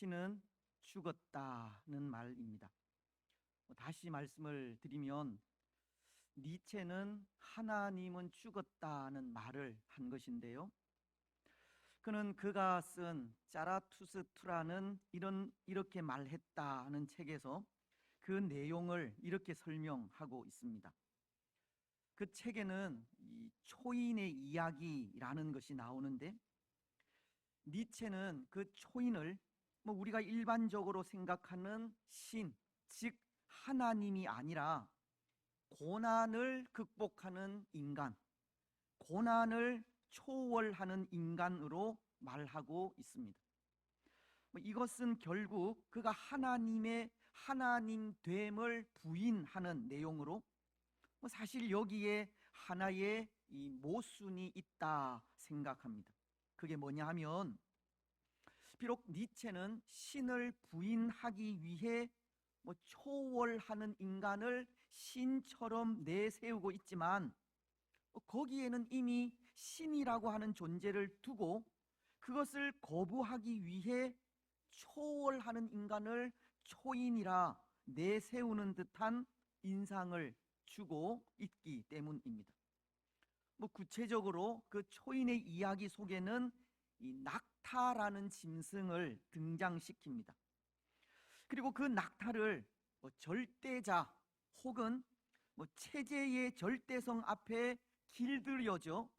신은 죽었다는 말입니다. 다시 말씀을 드리면 니체는 하나님은 죽었다는 말을 한 것인데요. 그는 그가 쓴 짜라투스트라는 이렇게 말했다는 책에서 그 내용을 이렇게 설명하고 있습니다. 그 책에는 이 초인의 이야기라는 것이 나오는데, 니체는 그 초인을 우리가 일반적으로 생각하는 신, 즉 하나님이 아니라 고난을 극복하는 인간, 고난을 초월하는 인간으로 말하고 있습니다. 이것은 결국 그가 하나님의 하나님됨을 부인하는 내용으로, 사실 여기에 하나의 이 모순이 있다 생각합니다. 그게 뭐냐 하면, 비록 니체는 신을 부인하기 위해 초월하는 인간을 신처럼 내세우고 있지만, 거기에는 이미 신이라고 하는 존재를 두고 그것을 거부하기 위해 초월하는 인간을 초인이라 내세우는 듯한 인상을 주고 있기 때문입니다. 구체적으로 그 초인의 이야기 속에는 이 낙타라는 짐승을 등장시킵니다. 그리고 그 낙타를 절대자 혹은 체제의 절대성 앞에 길들여져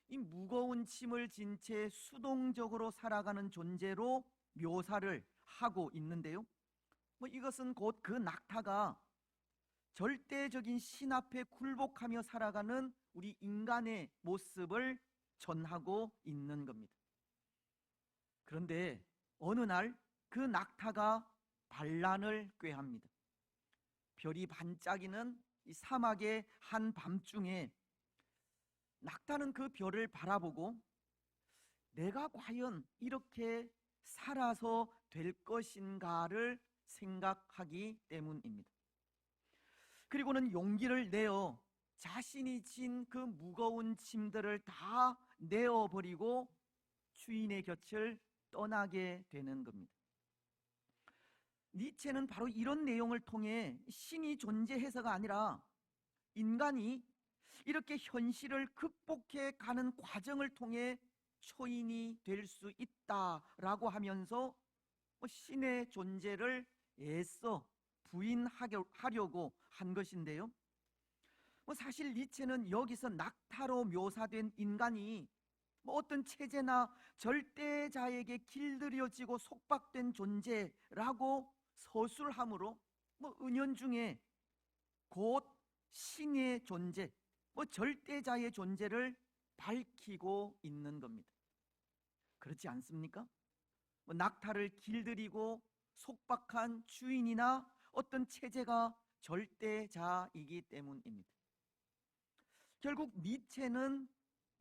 이 무거운 짐을 진 채 수동적으로 살아가는 존재로 묘사를 하고 있는데요. 이것은 곧 그 낙타가 절대적인 신 앞에 굴복하며 살아가는 우리 인간의 모습을 전하고 있는 겁니다. 그런데 어느 날 그 낙타가 반란을 꾀합니다. 별이 반짝이는 이 사막의 한밤중에 낙타는 그 별을 바라보고 내가 과연 이렇게 살아서 될 것인가를 생각하기 때문입니다. 그리고는 용기를 내어 자신이 진 그 무거운 짐들을 다 내어버리고 주인의 곁을 떠나게 되는 겁니다. 니체는 바로 이런 내용을 통해 신이 존재해서가 아니라 인간이 이렇게 현실을 극복해 가는 과정을 통해 초인이 될 수 있다라고 하면서 신의 존재를 애써 부인하려고 한 것인데요. 사실 니체는 여기서 낙타로 묘사된 인간이 어떤 체제나 절대자에게 길들여지고 속박된 존재라고 서술함으로 은연중에 곧 신의 존재, 절대자의 존재를 밝히고 있는 겁니다. 그렇지 않습니까? 낙타를 길들이고 속박한 주인이나 어떤 체제가 절대자이기 때문입니다. 결국 니체는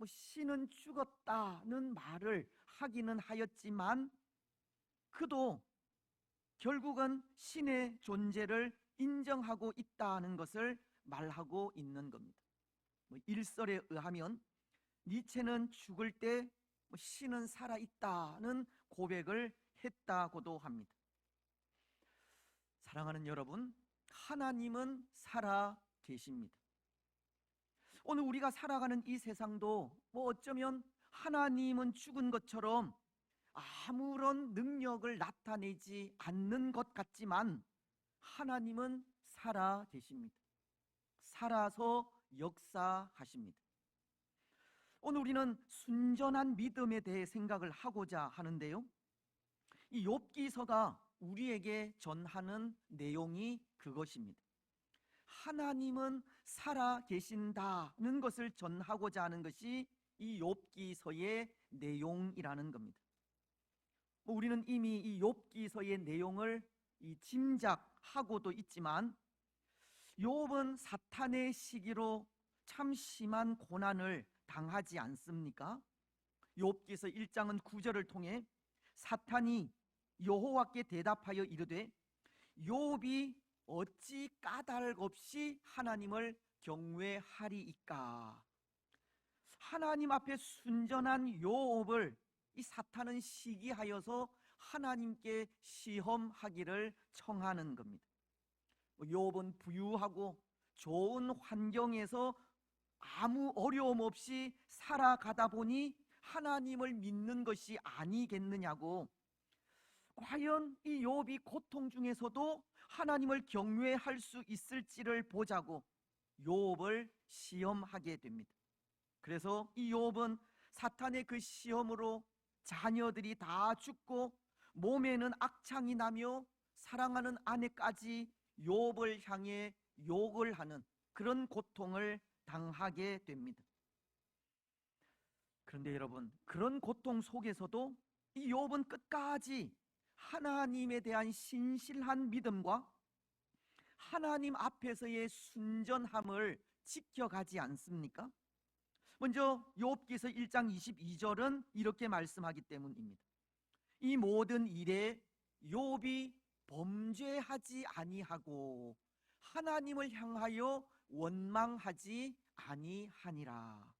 신은 죽었다는 말을 하기는 하였지만 그도 결국은 신의 존재를 인정하고 있다는 것을 말하고 있는 겁니다. 일설에 의하면 니체는 죽을 때 신은 살아있다는 고백을 했다고도 합니다. 사랑하는 여러분, 하나님은 살아 계십니다. 오늘 우리가 살아가는 이 세상도 어쩌면 하나님은 죽은 것처럼 아무런 능력을 나타내지 않는 것 같지만 하나님은 살아 계십니다. 살아서 역사하십니다. 오늘 우리는 순전한 믿음에 대해 생각을 하고자 하는데요, 이 욥기서가 우리에게 전하는 내용이 그것입니다. 하나님은 살아 계신다는 것을 전하고자 하는 것이 이 욥기서의 내용이라는 겁니다. 우리는 이미 이 욥기서의 내용을 짐작하고도 있지만, 욥은 사탄의 시기로 참 심한 고난을 당하지 않습니까? 욥기서 1장은 9절을 통해 사탄이 여호와께 대답하여 이르되 욥이 어찌 까닭 없이 하나님을 경외하리이까. 하나님 앞에 순전한 욥을 이 사탄은 시기하여서 하나님께 시험하기를 청하는 겁니다. 욥은 부유하고 좋은 환경에서 아무 어려움 없이 살아가다 보니 하나님을 믿는 것이 아니겠느냐고, 과연 이 욥이 고통 중에서도 하나님을 경외할 수 있을지를 보자고 욥을 시험하게 됩니다. 그래서 이 욥은 사탄의 그 시험으로 자녀들이 다 죽고 몸에는 악창이 나며 사랑하는 아내까지 욥을 향해 욕을 하는 그런 고통을 당하게 됩니다. 그런데 여러분, 그런 고통 속에서도 이 욥은 끝까지 하나님에 대한 신실한 믿음과 하나님 앞에서의 순전함을 지켜가지 않습니까? 먼저 욥기서 1장 22절은 이렇게 말씀하기 때문입니다. 이 모든 일에 욥이 범죄하지 아니하고 하나님을 향하여 원망하지 아니하니라.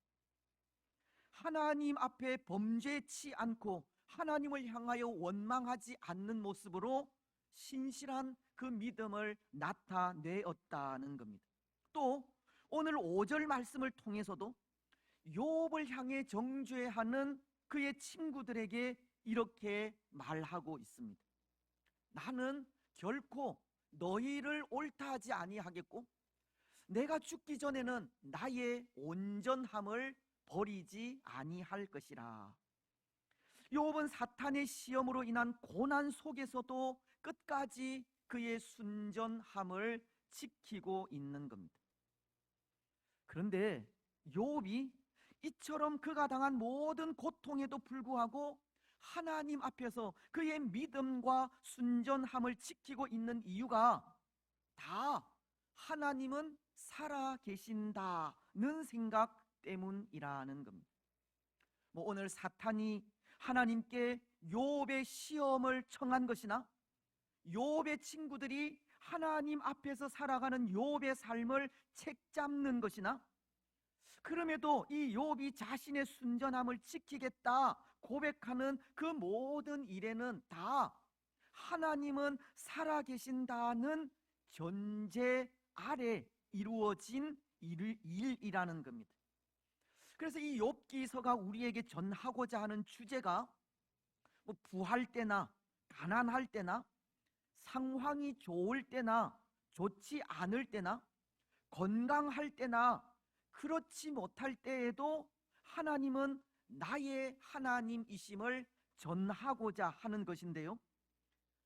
하나님 앞에 범죄치 않고 하나님을 향하여 원망하지 않는 모습으로 신실한 그 믿음을 나타내었다는 겁니다. 또 오늘 5절 말씀을 통해서도 욥을 향해 정죄하는 그의 친구들에게 이렇게 말하고 있습니다. 나는 결코 너희를 옳다 하지 아니하겠고 내가 죽기 전에는 나의 온전함을 버리지 아니할 것이라. 욥은 사탄의 시험으로 인한 고난 속에서도 끝까지 그의 순전함을 지키고 있는 겁니다. 그런데 욥이 이처럼 그가 당한 모든 고통에도 불구하고 하나님 앞에서 그의 믿음과 순전함을 지키고 있는 이유가 다 하나님은 살아 계신다는 생각 때문이라는 겁니다. 오늘 사탄이 하나님께 욥의 시험을 청한 것이나 욥의 친구들이 하나님 앞에서 살아가는 욥의 삶을 책잡는 것이나, 그럼에도 이 욥이 자신의 순전함을 지키겠다 고백하는 그 모든 일에는 다 하나님은 살아계신다는 전제 아래 이루어진 일이라는 겁니다. 그래서 이 욥기서가 우리에게 전하고자 하는 주제가 부할 때나 가난할 때나 상황이 좋을 때나 좋지 않을 때나 건강할 때나 그렇지 못할 때에도 하나님은 나의 하나님이심을 전하고자 하는 것인데요,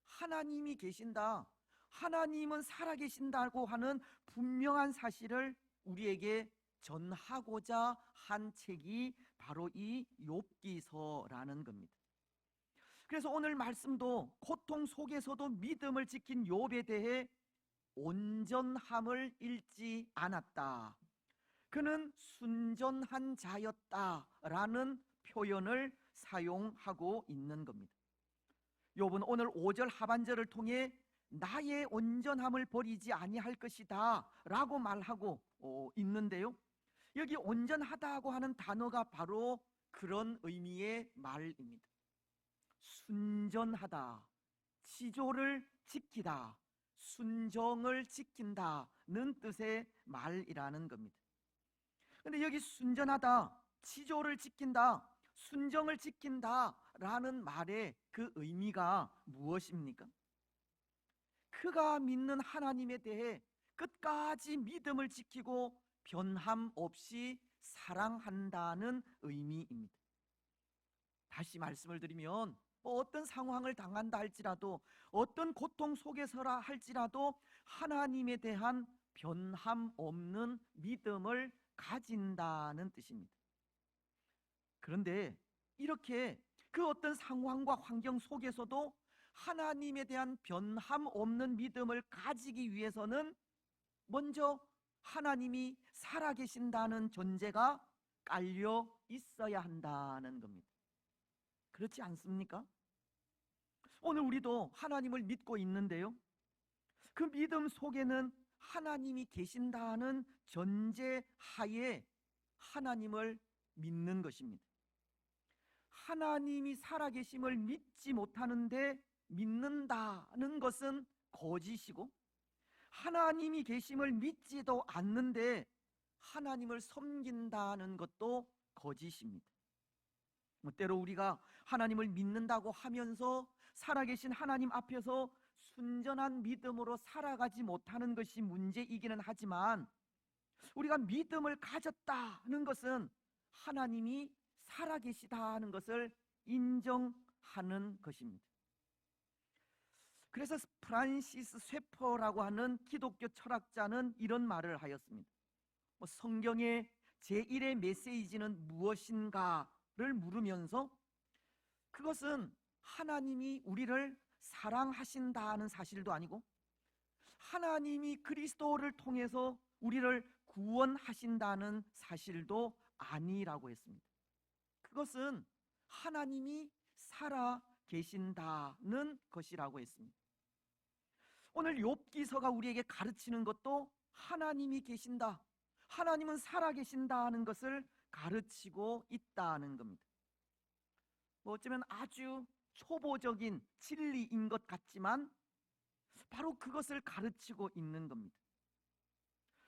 하나님이 계신다, 하나님은 살아계신다고 하는 분명한 사실을 우리에게 전하고자 한 책이 바로 이 욥기서라는 겁니다. 그래서 오늘 말씀도 고통 속에서도 믿음을 지킨 욥에 대해 온전함을 잃지 않았다, 그는 순전한 자였다라는 표현을 사용하고 있는 겁니다. 욥은 오늘 5절 하반절을 통해 나의 온전함을 버리지 아니할 것이다 라고 말하고 있는데요, 여기 온전하다고 하는 단어가 바로 그런 의미의 말입니다. 순전하다, 지조를 지키다, 순정을 지킨다는 뜻의 말이라는 겁니다. 근데 여기 순전하다, 지조를 지킨다, 순정을 지킨다 라는 말의 그 의미가 무엇입니까? 그가 믿는 하나님에 대해 끝까지 믿음을 지키고 변함 없이 사랑한다는 의미입니다. 다시 말씀을 드리면 어떤 상황을 당한다 할지라도 어떤 고통 속에서라 할지라도 하나님에 대한 변함 없는 믿음을 가진다는 뜻입니다. 그런데 이렇게 그 어떤 상황과 환경 속에서도 하나님에 대한 변함 없는 믿음을 가지기 위해서는 먼저 하나님이 살아계신다는 전제가 깔려 있어야 한다는 겁니다. 그렇지 않습니까? 오늘 우리도 하나님을 믿고 있는데요, 그 믿음 속에는 하나님이 계신다는 전제 하에 하나님을 믿는 것입니다. 하나님이 살아계심을 믿지 못하는데 믿는다는 것은 거짓이고, 하나님이 계심을 믿지도 않는데 하나님을 섬긴다는 것도 거짓입니다. 때로 우리가 하나님을 믿는다고 하면서 살아계신 하나님 앞에서 순전한 믿음으로 살아가지 못하는 것이 문제이기는 하지만, 우리가 믿음을 가졌다는 것은 하나님이 살아계시다는 것을 인정하는 것입니다. 그래서 프란시스 쇠퍼라고 하는 기독교 철학자는 이런 말을 하였습니다. 성경의 제1의 메시지는 무엇인가를 물으면서, 그것은 하나님이 우리를 사랑하신다는 사실도 아니고, 하나님이 그리스도를 통해서 우리를 구원하신다는 사실도 아니라고 했습니다. 그것은 하나님이 살아 계신다는 것이라고 했습니다. 오늘 욥기서가 우리에게 가르치는 것도 하나님이 계신다, 하나님은 살아 계신다는 것을 가르치고 있다는 겁니다. 어쩌면 아주 초보적인 진리인 것 같지만 바로 그것을 가르치고 있는 겁니다.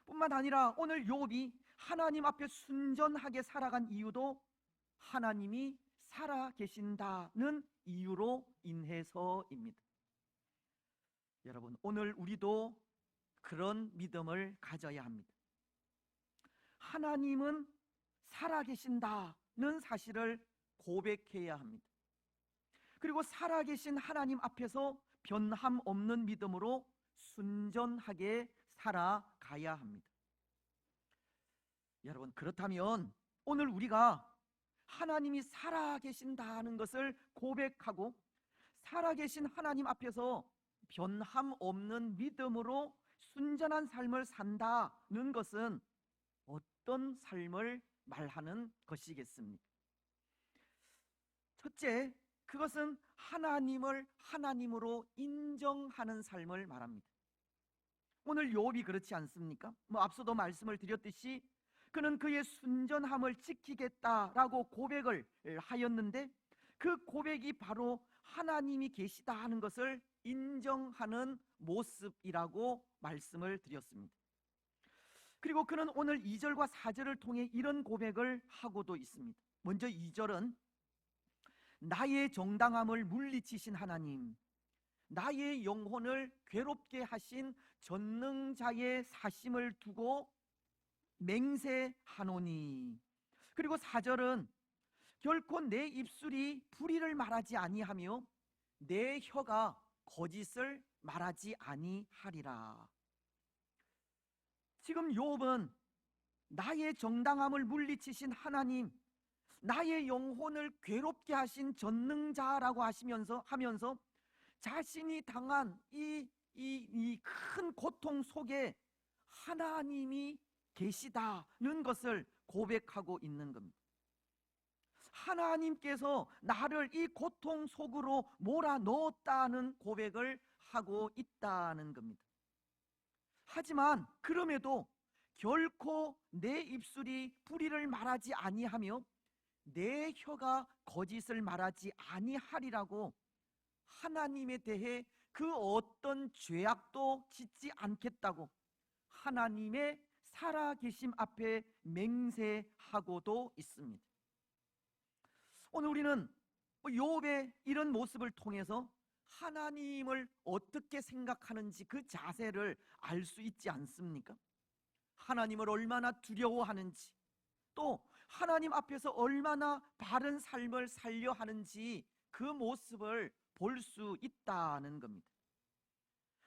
뿐만 아니라 오늘 욥이 하나님 앞에 순전하게 살아간 이유도 하나님이 살아 계신다는 이유로 인해서입니다. 여러분, 오늘 우리도 그런 믿음을 가져야 합니다. 하나님은 살아 계신다는 사실을 고백해야 합니다. 그리고 살아 계신 하나님 앞에서 변함 없는 믿음으로 순전하게 살아가야 합니다. 여러분, 그렇다면 오늘 우리가 하나님이 살아 계신다는 것을 고백하고 살아 계신 하나님 앞에서 변함 없는 믿음으로 순전한 삶을 산다는 것은 어떤 삶을 말하는 것이겠습니까? 첫째, 그것은 하나님을 하나님으로 인정하는 삶을 말합니다. 오늘 욥이 그렇지 않습니까? 앞서도 말씀을 드렸듯이 그는 그의 순전함을 지키겠다라고 고백을 하였는데, 그 고백이 바로 하나님이 계시다 하는 것을 인정하는 모습이라고 말씀을 드렸습니다. 그리고 그는 오늘 2절과 4절을 통해 이런 고백을 하고도 있습니다. 먼저 2절은 나의 정당함을 물리치신 하나님, 나의 영혼을 괴롭게 하신 전능자의 사심을 두고 맹세하노니. 그리고 4절은 결코 내 입술이 불의를 말하지 아니하며 내 혀가 거짓을 말하지 아니하리라. 지금 욥은 나의 정당함을 물리치신 하나님, 나의 영혼을 괴롭게 하신 전능자라고 하면서 자신이 당한 이 큰 고통 속에 하나님이 계시다는 것을 고백하고 있는 겁니다. 하나님께서 나를 이 고통 속으로 몰아넣었다는 고백을 하고 있다는 겁니다. 하지만 그럼에도 결코 내 입술이 불의를 말하지 아니하며 내 혀가 거짓을 말하지 아니하리라고 하나님에 대해 그 어떤 죄악도 짓지 않겠다고 하나님의 살아계심 앞에 맹세하고도 있습니다. 오늘 우리는 욥의 이런 모습을 통해서 하나님을 어떻게 생각하는지 그 자세를 알 수 있지 않습니까? 하나님을 얼마나 두려워하는지, 또 하나님 앞에서 얼마나 바른 삶을 살려 하는지 그 모습을 볼 수 있다는 겁니다.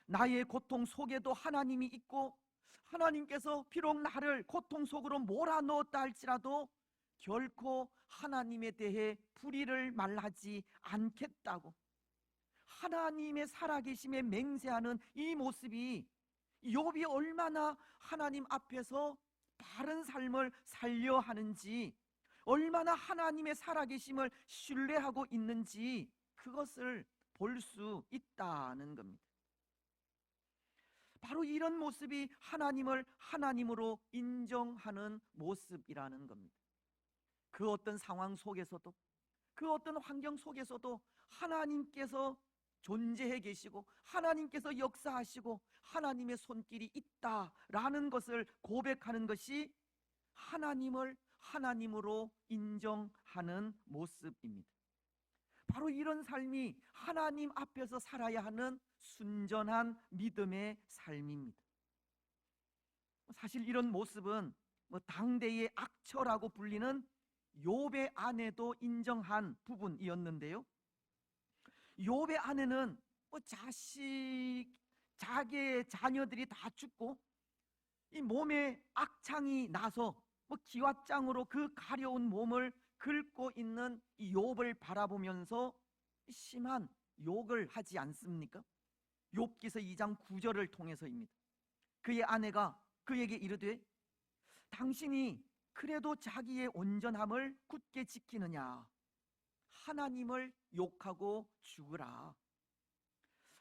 나의 고통 속에도 하나님이 있고, 하나님께서 비록 나를 고통 속으로 몰아넣었다 할지라도 결코 하나님에 대해 불의를 말하지 않겠다고 하나님의 살아계심에 맹세하는 이 모습이 욥이 얼마나 하나님 앞에서 바른 삶을 살려 하는지, 얼마나 하나님의 살아계심을 신뢰하고 있는지 그것을 볼 수 있다는 겁니다. 바로 이런 모습이 하나님을 하나님으로 인정하는 모습이라는 겁니다. 그 어떤 상황 속에서도, 그 어떤 환경 속에서도 하나님께서 존재해 계시고 하나님께서 역사하시고 하나님의 손길이 있다라는 것을 고백하는 것이 하나님을 하나님으로 인정하는 모습입니다. 바로 이런 삶이 하나님 앞에서 살아야 하는 순전한 믿음의 삶입니다. 사실 이런 모습은 당대의 악처라고 불리는 욥의 아내도 인정한 부분이었는데요. 욥의 아내는 자기의 자녀들이 다 죽고 이 몸에 악창이 나서 기왓장으로 그 가려운 몸을 긁고 있는 이 욥을 바라보면서 심한 욕을 하지 않습니까? 욥기서 2장 9절을 통해서입니다. 그의 아내가 그에게 이르되 당신이 그래도 자기의 온전함을 굳게 지키느냐? 하나님을 욕하고 죽으라.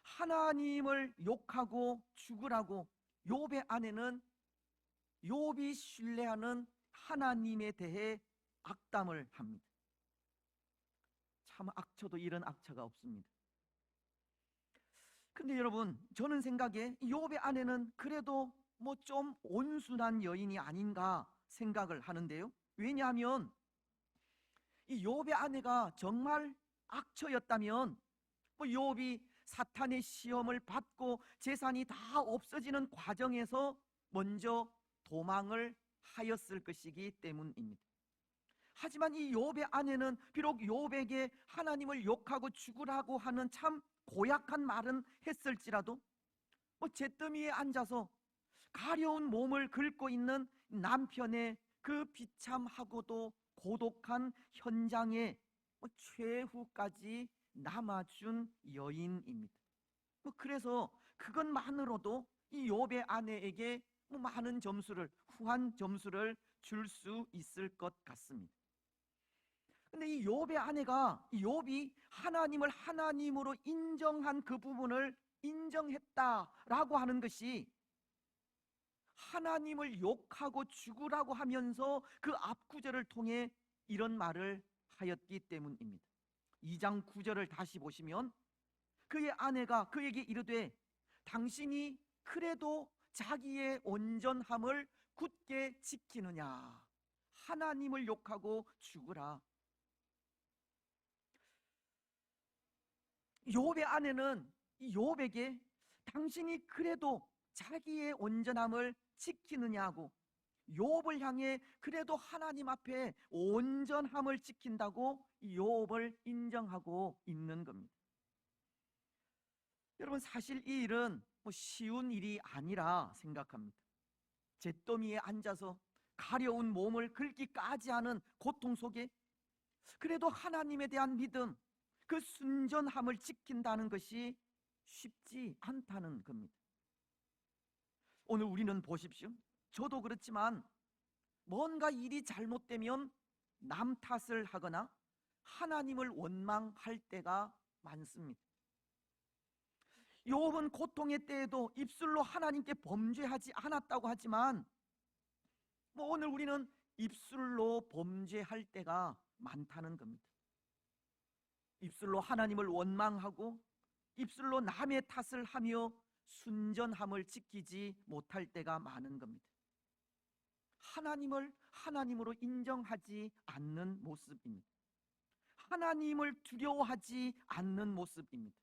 하나님을 욕하고 죽으라고 욥의 아내는 욥이 신뢰하는 하나님에 대해 악담을 합니다. 참 악처도 이런 악처가 없습니다. 근데 여러분, 저는 생각에 욥의 아내는 그래도 좀 온순한 여인이 아닌가 생각을 하는데요. 왜냐하면 이 욥의 아내가 정말 악처였다면 욥이 사탄의 시험을 받고 재산이 다 없어지는 과정에서 먼저 도망을 하였을 것이기 때문입니다. 하지만 이 욥의 아내는 비록 욥에게 하나님을 욕하고 죽으라고 하는 참 고약한 말은 했을지라도 잿더미에 앉아서 가려운 몸을 긁고 있는 남편의 그 비참하고도 고독한 현장에 최후까지 남아준 여인입니다. 그래서 그것만으로도 이 욥의 아내에게 많은 점수를, 후한 점수를 줄 수 있을 것 같습니다. 근데 이 욥의 아내가 욥이 하나님을 하나님으로 인정한 그 부분을 인정했다라고 하는 것이 하나님을 욕하고 죽으라고 하면서 그 앞구절을 통해 이런 말을 하였기 때문입니다. 2장 9절을 다시 보시면 그의 아내가 그에게 이르되 당신이 그래도 자기의 온전함을 굳게 지키느냐? 하나님을 욕하고 죽으라. 욥의 아내는 이 욥에게 당신이 그래도 자기의 온전함을 지키느냐고, 욥을 향해 그래도 하나님 앞에 온전함을 지킨다고 욥을 인정하고 있는 겁니다. 여러분, 사실 이 일은 쉬운 일이 아니라 생각합니다. 잿더미에 앉아서 가려운 몸을 긁기까지 하는 고통 속에 그래도 하나님에 대한 믿음, 그 순전함을 지킨다는 것이 쉽지 않다는 겁니다. 오늘 우리는 보십시오. 저도 그렇지만 뭔가 일이 잘못되면 남 탓을 하거나 하나님을 원망할 때가 많습니다. 욥은 고통의 때에도 입술로 하나님께 범죄하지 않았다고 하지만 오늘 우리는 입술로 범죄할 때가 많다는 겁니다. 입술로 하나님을 원망하고 입술로 남의 탓을 하며 순전함을 지키지 못할 때가 많은 겁니다. 하나님을 하나님으로 인정하지 않는 모습입니다. 하나님을 두려워하지 않는 모습입니다.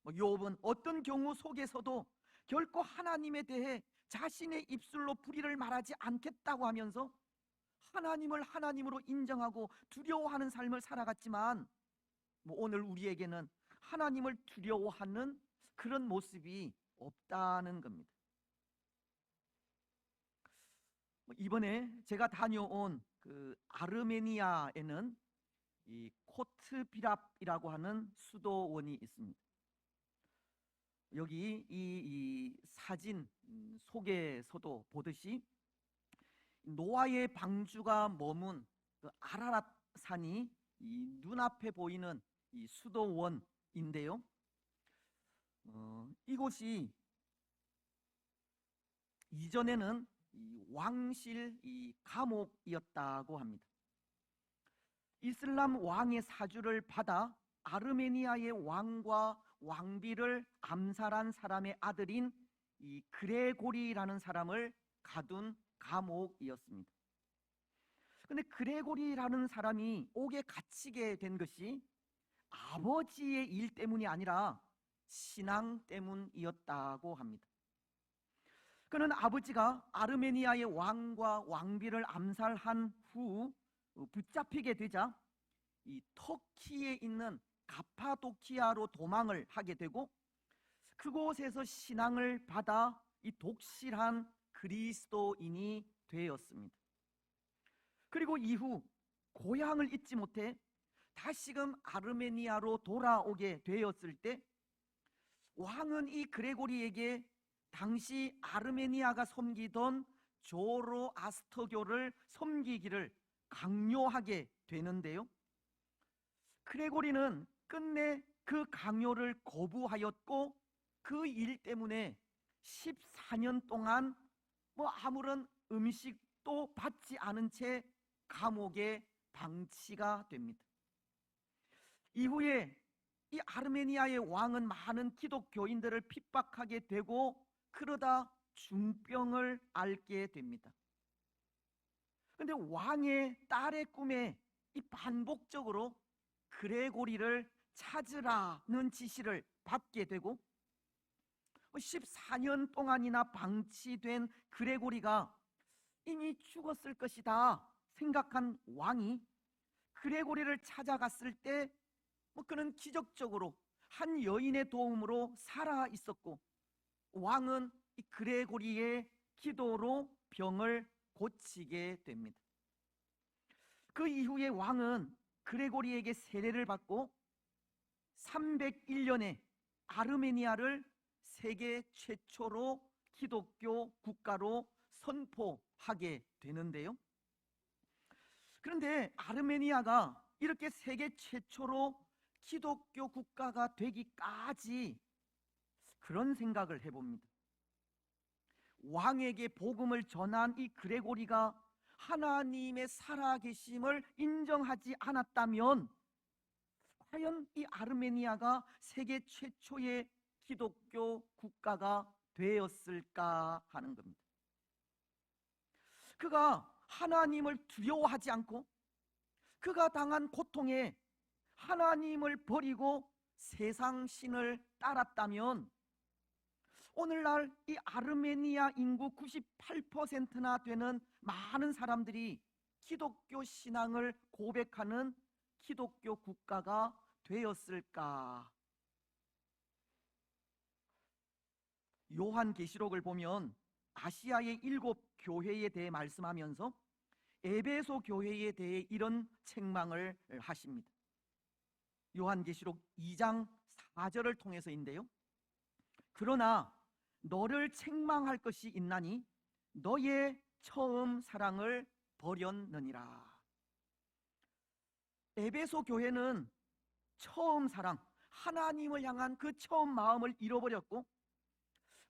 욥은 어떤 경우 속에서도 결코 하나님에 대해 자신의 입술로 불의를 말하지 않겠다고 하면서 하나님을 하나님으로 인정하고 두려워하는 삶을 살아갔지만 오늘 우리에게는 하나님을 두려워하는 그런 모습이 없다는 겁니다. 이번에 제가 다녀온 그 아르메니아에는 이 코트비랍이라고 하는 수도원이 있습니다. 여기 이 사진 속에서도 보듯이 노아의 방주가 머문 그 아라랏 산이 이 눈앞에 보이는 이 수도원인데요. 이곳이 이전에는 이 왕실 이 감옥이었다고 합니다. 이슬람 왕의 사주를 받아 아르메니아의 왕과 왕비를 암살한 사람의 아들인 이 그레고리라는 사람을 가둔 감옥이었습니다. 근데 그레고리라는 사람이 옥에 갇히게 된 것이 아버지의 일 때문이 아니라 신앙 때문이었다고 합니다. 그는 아버지가 아르메니아의 왕과 왕비를 암살한 후 붙잡히게 되자 이 터키에 있는 가파도키아로 도망을 하게 되고, 그곳에서 신앙을 받아 이 독실한 그리스도인이 되었습니다. 그리고 이후 고향을 잊지 못해 다시금 아르메니아로 돌아오게 되었을 때, 왕은 이 그레고리에게 당시 아르메니아가 섬기던 조로아스터교를 섬기기를 강요하게 되는데요. 그레고리는 끝내 그 강요를 거부하였고, 그 일 때문에 14년 동안 아무런 음식도 받지 않은 채 감옥에 방치가 됩니다. 이후에 이 아르메니아의 왕은 많은 기독교인들을 핍박하게 되고, 그러다 중병을 앓게 됩니다. 그런데 왕의 딸의 꿈에 이 반복적으로 그레고리를 찾으라는 지시를 받게 되고, 14년 동안이나 방치된 그레고리가 이미 죽었을 것이다 생각한 왕이 그레고리를 찾아갔을 때 그는 기적적으로 한 여인의 도움으로 살아 있었고, 왕은 이 그레고리의 기도로 병을 고치게 됩니다. 그 이후에 왕은 그레고리에게 세례를 받고 301년에 아르메니아를 세계 최초로 기독교 국가로 선포하게 되는데요. 그런데 아르메니아가 이렇게 세계 최초로 기독교 국가가 되기까지 그런 생각을 해봅니다. 왕에게 복음을 전한 이 그레고리가 하나님의 살아계심을 인정하지 않았다면 과연 이 아르메니아가 세계 최초의 기독교 국가가 되었을까 하는 겁니다. 그가 하나님을 두려워하지 않고 그가 당한 고통에 하나님을 버리고 세상 신을 따랐다면 오늘날 이 아르메니아 인구 98%나 되는 많은 사람들이 기독교 신앙을 고백하는 기독교 국가가 되었을까? 요한계시록을 보면 아시아의 7 교회에 대해 말씀하면서 에베소 교회에 대해 이런 책망을 하십니다. 요한계시록 2장 4절을 통해서인데요. 그러나 너를 책망할 것이 있나니 너의 처음 사랑을 버렸느니라. 에베소 교회는 처음 사랑, 하나님을 향한 그 처음 마음을 잃어버렸고,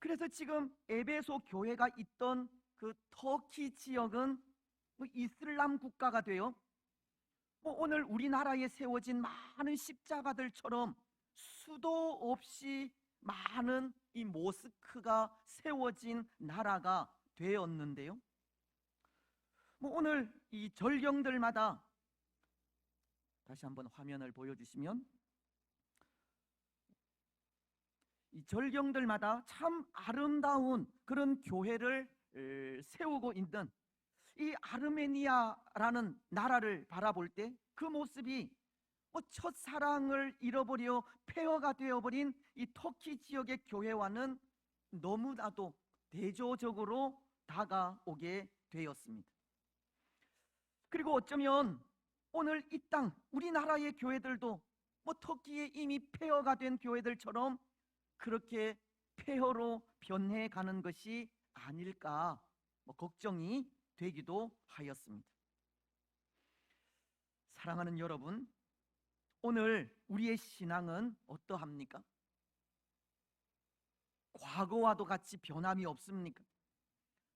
그래서 지금 에베소 교회가 있던 그 터키 지역은 이슬람 국가가 되어 오늘 우리나라에 세워진 많은 십자가들처럼 수도 없이 많은 이 모스크가 세워진 나라가 되었는데요. 오늘 이 절경들마다 다시 한번 화면을 보여주시면 이 절경들마다 참 아름다운 그런 교회를 세우고 있는 이 아르메니아라는 나라를 바라볼 때 그 모습이 첫사랑을 잃어버려 폐허가 되어버린 이 터키 지역의 교회와는 너무나도 대조적으로 다가오게 되었습니다. 그리고 어쩌면 오늘 이 땅 우리나라의 교회들도 터키에 이미 폐허가 된 교회들처럼 그렇게 폐허로 변해가는 것이 아닐까 걱정이 되기도 하였습니다. 사랑하는 여러분, 오늘 우리의 신앙은 어떠합니까? 과거와도 같이 변함이 없습니까?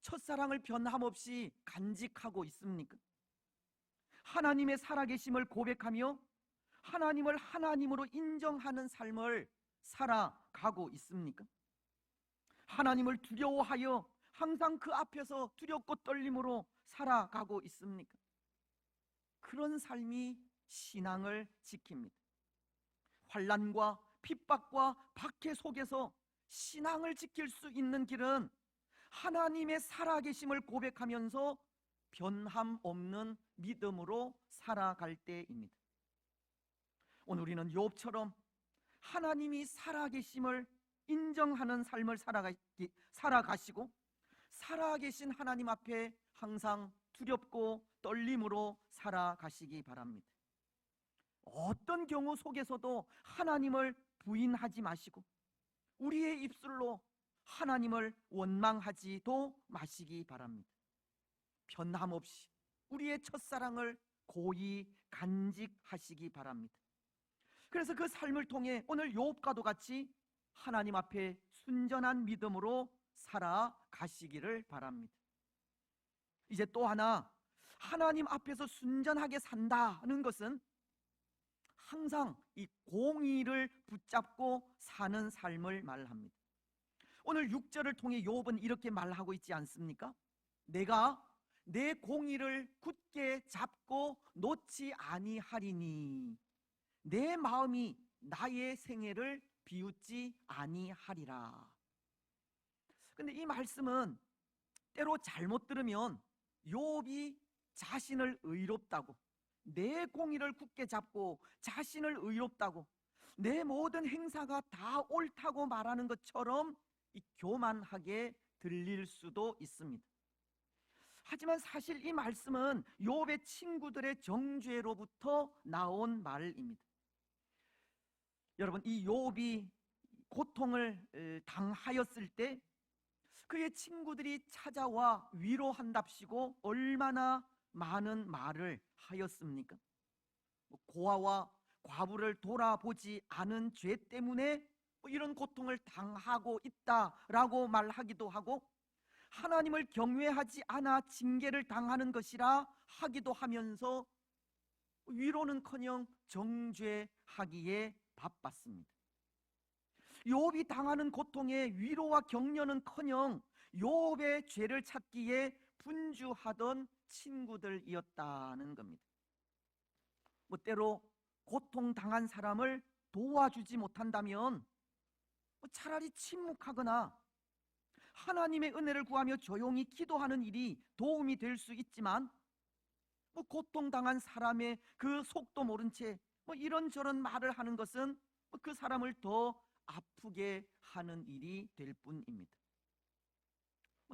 첫사랑을 변함없이 간직하고 있습니까? 하나님의 살아계심을 고백하며 하나님을 하나님으로 인정하는 삶을 살아가고 있습니까? 하나님을 두려워하여 항상 그 앞에서 두렵고 떨림으로 살아가고 있습니까? 그런 삶이 신앙을 지킵니다. 환난과 핍박과 박해 속에서 신앙을 지킬 수 있는 길은 하나님의 살아계심을 고백하면서 변함없는 믿음으로 살아갈 때입니다. 오늘 우리는 욥처럼 하나님이 살아계심을 인정하는 삶을 살아가시고 살아계신 하나님 앞에 항상 두렵고 떨림으로 살아가시기 바랍니다. 어떤 경우 속에서도 하나님을 부인하지 마시고 우리의 입술로 하나님을 원망하지도 마시기 바랍니다. 변함없이 우리의 첫사랑을 고이 간직하시기 바랍니다. 그래서 그 삶을 통해 오늘 욥과도 같이 하나님 앞에 순전한 믿음으로 살아가시기를 바랍니다. 이제 또 하나, 하나님 앞에서 순전하게 산다는 것은 항상 이 공의를 붙잡고 사는 삶을 말합니다. 오늘 6절을 통해 욥은 이렇게 말하고 있지 않습니까? 내가 내 공의를 굳게 잡고 놓지 아니하리니 내 마음이 나의 생애를 비웃지 아니하리라. 근데 이 말씀은 때로 잘못 들으면 욥이 자신을 의롭다고, 내 공의를 굳게 잡고 자신을 의롭다고, 내 모든 행사가 다 옳다고 말하는 것처럼 교만하게 들릴 수도 있습니다. 하지만 사실 이 말씀은 욥의 친구들의 정죄로부터 나온 말입니다. 여러분, 이 욥이 고통을 당하였을 때 그의 친구들이 찾아와 위로한답시고 얼마나 많은 말을 하였습니까? 고아와 과부를 돌아보지 않은 죄 때문에 이런 고통을 당하고 있다라고 말하기도 하고, 하나님을 경외하지 않아 징계를 당하는 것이라 하기도 하면서 위로는커녕 정죄하기에 바빴습니다. 욥이 당하는 고통에 위로와 격려는커녕 욥의 죄를 찾기에 분주하던 친구들이었다는 겁니다. 때로 고통당한 사람을 도와주지 못한다면 차라리 침묵하거나 하나님의 은혜를 구하며 조용히 기도하는 일이 도움이 될 수 있지만 고통당한 사람의 그 속도 모른 채 이런저런 말을 하는 것은 그 사람을 더 아프게 하는 일이 될 뿐입니다.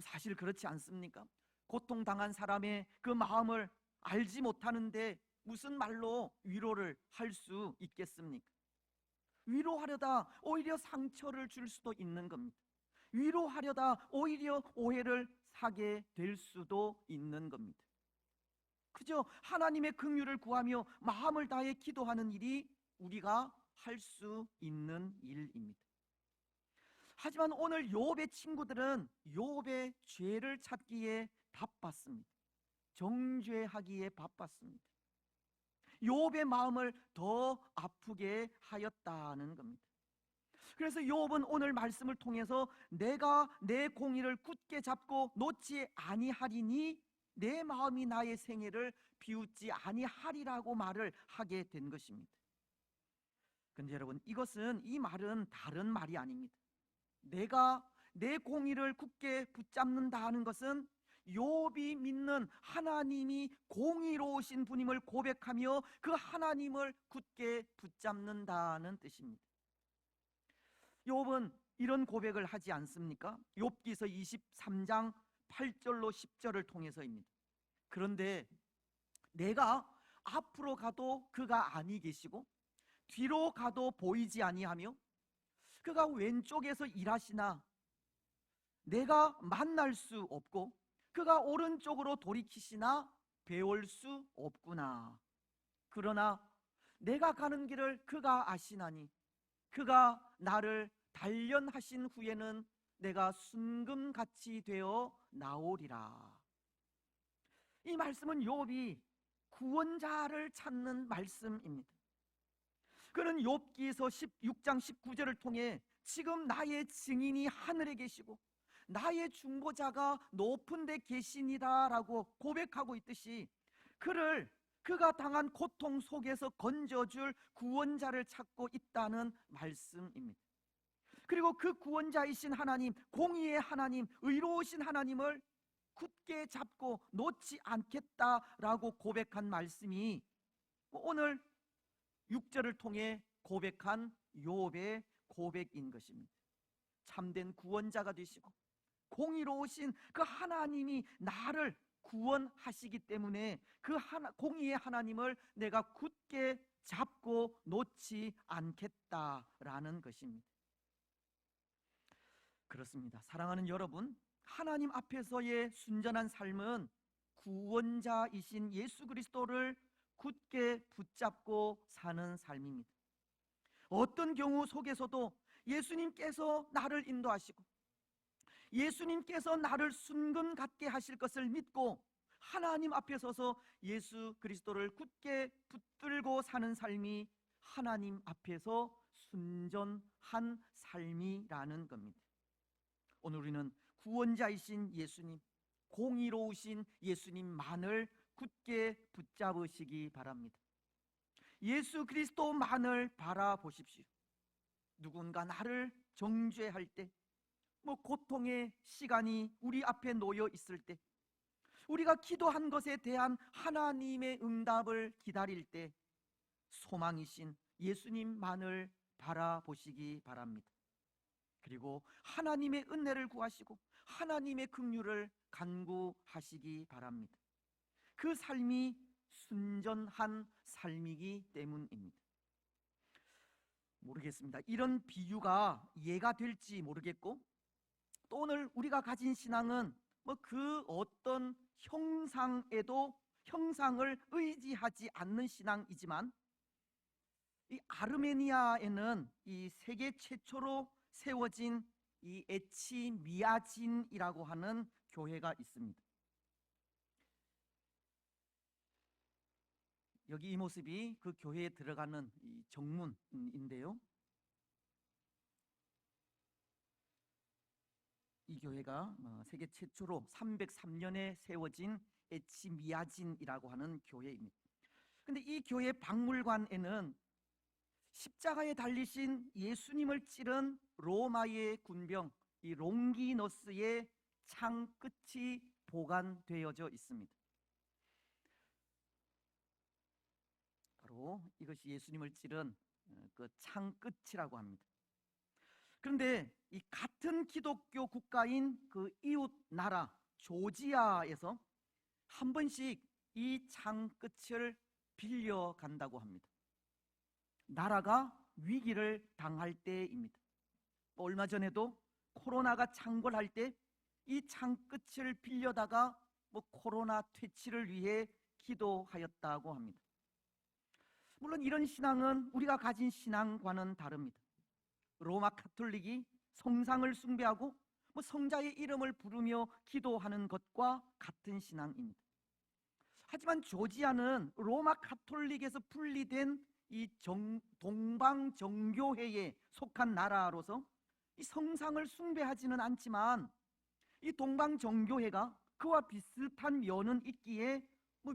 사실 그렇지 않습니까? 고통당한 사람의 그 마음을 알지 못하는데 무슨 말로 위로를 할 수 있겠습니까? 위로하려다 오히려 상처를 줄 수도 있는 겁니다. 위로하려다 오히려 오해를 사게 될 수도 있는 겁니다. 그저 하나님의 긍휼을 구하며 마음을 다해 기도하는 일이 우리가 할 수 있는 일입니다. 하지만 오늘 욥의 친구들은 욥의 죄를 찾기에 바빴습니다. 정죄하기에 바빴습니다. 욥의 마음을 더 아프게 하였다는 겁니다. 그래서 욥은 오늘 말씀을 통해서 내가 내 공의를 굳게 잡고 놓지 아니하리니 내 마음이 나의 생애를 비웃지 아니하리라고 말을 하게 된 것입니다. 그런데 여러분, 이 말은 다른 말이 아닙니다. 내가 내 공의를 굳게 붙잡는다 하는 것은 욥이 믿는 하나님이 공의로우신 분임을 고백하며 그 하나님을 굳게 붙잡는다는 뜻입니다. 욥은 이런 고백을 하지 않습니까? 욥기서 23장 8절로 10절을 통해서입니다. 그런데 내가 앞으로 가도 그가 아니 계시고 뒤로 가도 보이지 아니하며 그가 왼쪽에서 일하시나 내가 만날 수 없고 그가 오른쪽으로 돌이키시나 배울 수 없구나. 그러나 내가 가는 길을 그가 아시나니 그가 나를 단련하신 후에는 내가 순금같이 되어 나오리라. 이 말씀은 욥이 구원자를 찾는 말씀입니다. 그는 욥기서 16장 19절을 통해 지금 나의 증인이 하늘에 계시고 나의 중보자가 높은 데 계시니다라고 고백하고 있듯이 그가 당한 고통 속에서 건져줄 구원자를 찾고 있다는 말씀입니다. 그리고 그 구원자이신 하나님, 공의의 하나님, 의로우신 하나님을 굳게 잡고 놓지 않겠다라고 고백한 말씀이 오늘 6절을 통해 고백한 욥의 고백인 것입니다. 참된 구원자가 되시고 공의로우신 그 하나님이 나를 구원하시기 때문에 그 공의의 하나님을 내가 굳게 잡고 놓지 않겠다라는 것입니다. 그렇습니다. 사랑하는 여러분, 하나님 앞에서의 순전한 삶은 구원자이신 예수 그리스도를 굳게 붙잡고 사는 삶입니다. 어떤 경우 속에서도 예수님께서 나를 인도하시고 예수님께서 나를 순금 갖게 하실 것을 믿고 하나님 앞에 서서 예수 그리스도를 굳게 붙들고 사는 삶이 하나님 앞에서 순전한 삶이라는 겁니다. 오늘 우리는 구원자이신 예수님, 공의로우신 예수님만을 굳게 붙잡으시기 바랍니다. 예수 그리스도만을 바라보십시오. 누군가 나를 정죄할 때, 고통의 시간이 우리 앞에 놓여 있을 때, 우리가 기도한 것에 대한 하나님의 응답을 기다릴 때 소망이신 예수님만을 바라보시기 바랍니다. 그리고 하나님의 은혜를 구하시고 하나님의 긍휼을 간구하시기 바랍니다. 그 삶이 순전한 삶이기 때문입니다. 모르겠습니다. 이런 비유가 이해가 될지 모르겠고, 또 오늘 우리가 가진 신앙은 그 어떤 형상을 의지하지 않는 신앙이지만, 이 아르메니아에는 이 세계 최초로 세워진 이 에치미아진이라고 하는 교회가 있습니다. 여기 이 모습이 그 교회에 들어가는 이 정문인데요, 이 교회가 세계 최초로 303년에 세워진 에치미아진이라고 하는 교회입니다. 근데 이 교회 박물관에는 십자가에 달리신 예수님을 찌른 로마의 군병 이 롱기너스의 창 끝이 보관되어져 있습니다. 바로 이것이 예수님을 찌른 그 창 끝이라고 합니다. 그런데 이 같은 기독교 국가인 그 이웃 나라 조지아에서 한 번씩 이 창 끝을 빌려간다고 합니다. 나라가 위기를 당할 때입니다. 얼마 전에도 코로나가 창궐할 때 이 창 끝을 빌려다가 코로나 퇴치를 위해 기도하였다고 합니다. 물론 이런 신앙은 우리가 가진 신앙과는 다릅니다. 로마 가톨릭이 성상을 숭배하고 성자의 이름을 부르며 기도하는 것과 같은 신앙입니다. 하지만 조지아는 로마 가톨릭에서 분리된 이 동방정교회에 속한 나라로서 이 성상을 숭배하지는 않지만, 이 동방정교회가 그와 비슷한 면은 있기에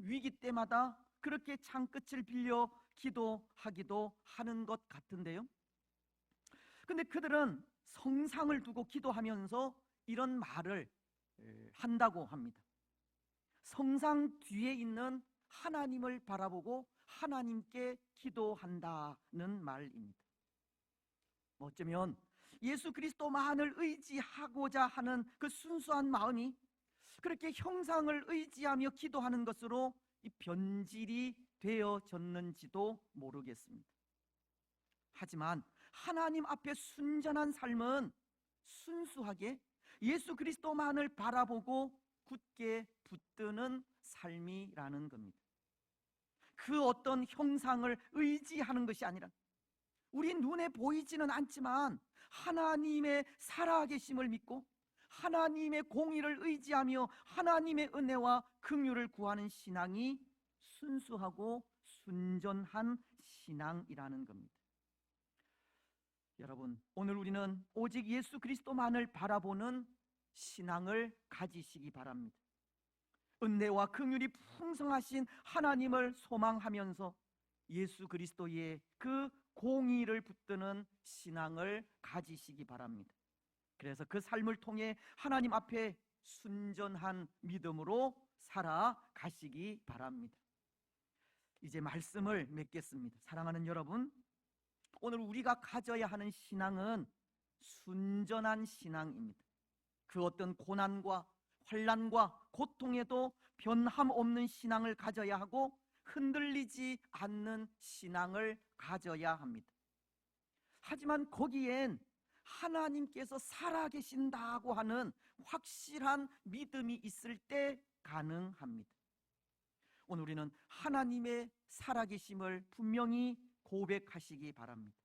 위기 때마다 그렇게 창끝을 빌려 기도하기도 하는 것 같은데요. 근데 그들은 성상을 두고 기도하면서 이런 말을 한다고 합니다. 성상 뒤에 있는 하나님을 바라보고 하나님께 기도한다는 말입니다. 어쩌면 예수 그리스도만을 의지하고자 하는 그 순수한 마음이 그렇게 형상을 의지하며 기도하는 것으로 이 변질이 되어졌는지도 모르겠습니다. 하지만 하나님 앞에 순전한 삶은 순수하게 예수 그리스도만을 바라보고 굳게 붙드는 삶이라는 겁니다. 그 어떤 형상을 의지하는 것이 아니라 우리 눈에 보이지는 않지만 하나님의 살아계심을 믿고 하나님의 공의를 의지하며 하나님의 은혜와 긍휼을 구하는 신앙이 순수하고 순전한 신앙이라는 겁니다. 여러분, 오늘 우리는 오직 예수 그리스도만을 바라보는 신앙을 가지시기 바랍니다. 은혜와 긍휼이 풍성하신 하나님을 소망하면서 예수 그리스도의 그 공의를 붙드는 신앙을 가지시기 바랍니다. 그래서 그 삶을 통해 하나님 앞에 순전한 믿음으로 살아가시기 바랍니다. 이제 말씀을 맺겠습니다. 사랑하는 여러분, 오늘 우리가 가져야 하는 신앙은 순전한 신앙입니다. 그 어떤 고난과 환난과 고통에도 변함없는 신앙을 가져야 하고 흔들리지 않는 신앙을 가져야 합니다. 하지만 거기엔 하나님께서 살아계신다고 하는 확실한 믿음이 있을 때 가능합니다. 오늘 우리는 하나님의 살아계심을 분명히 고백하시기 바랍니다.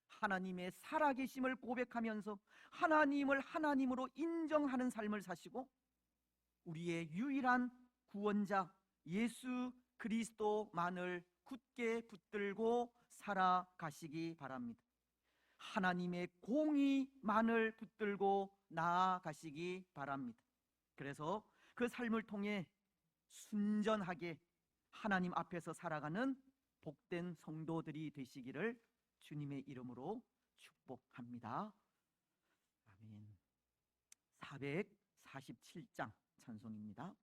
하나님의 살아계심을 고백하면서 하나님을 하나님으로 인정하는 삶을 사시고 우리의 유일한 구원자 예수 그리스도만을 굳게 붙들고 살아가시기 바랍니다. 하나님의 공의만을 붙들고 나아가시기 바랍니다. 그래서 그 삶을 통해 순전하게 하나님 앞에서 살아가는 복된 성도들이 되시기를 주님의 이름으로 축복합니다. 아멘. 447장 찬송입니다.